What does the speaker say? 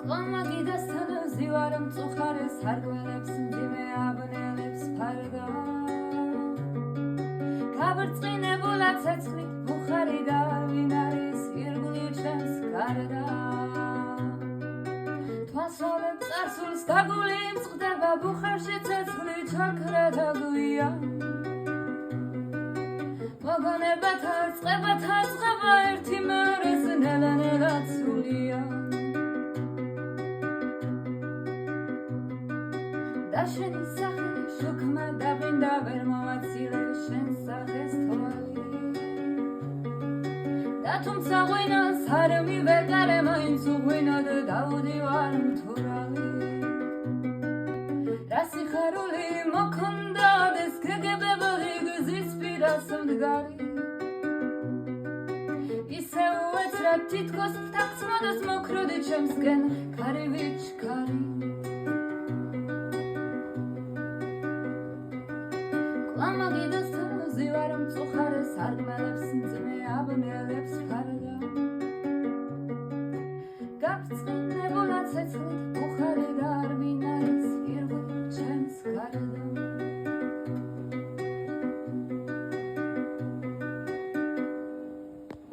Კომაგიდასთან ზივარ მწუხარე სარგველებს მძიმე აბნელებს ფარდა გაბრწყინებულა ცეცხლით ბუხარი და ვინ არის ირგვლივ ჩემს გარდა თვალსავებ წარსულს დაგული მწყდება ბუხარში ცეცხლი ჩაქრა და გვია მოგონებათა წყებათა წყება ერთი მეორეს ნელა ცულია და შენი სახელი შუქმა დაბინდა ვერ მოვაცილე შენ სახეს თვალი და თუმცა ღვინოს არ მივეკარე მაინც უღვინოდ დაუდივარ მთვრალი რა სიხარული მოქონდადეს გეგებებული გზის პირას მდგარი ისე უეცრად თითქოს ფთაქს მოდის მოქროდი ჩემსკენ ქარი ვიჩქარი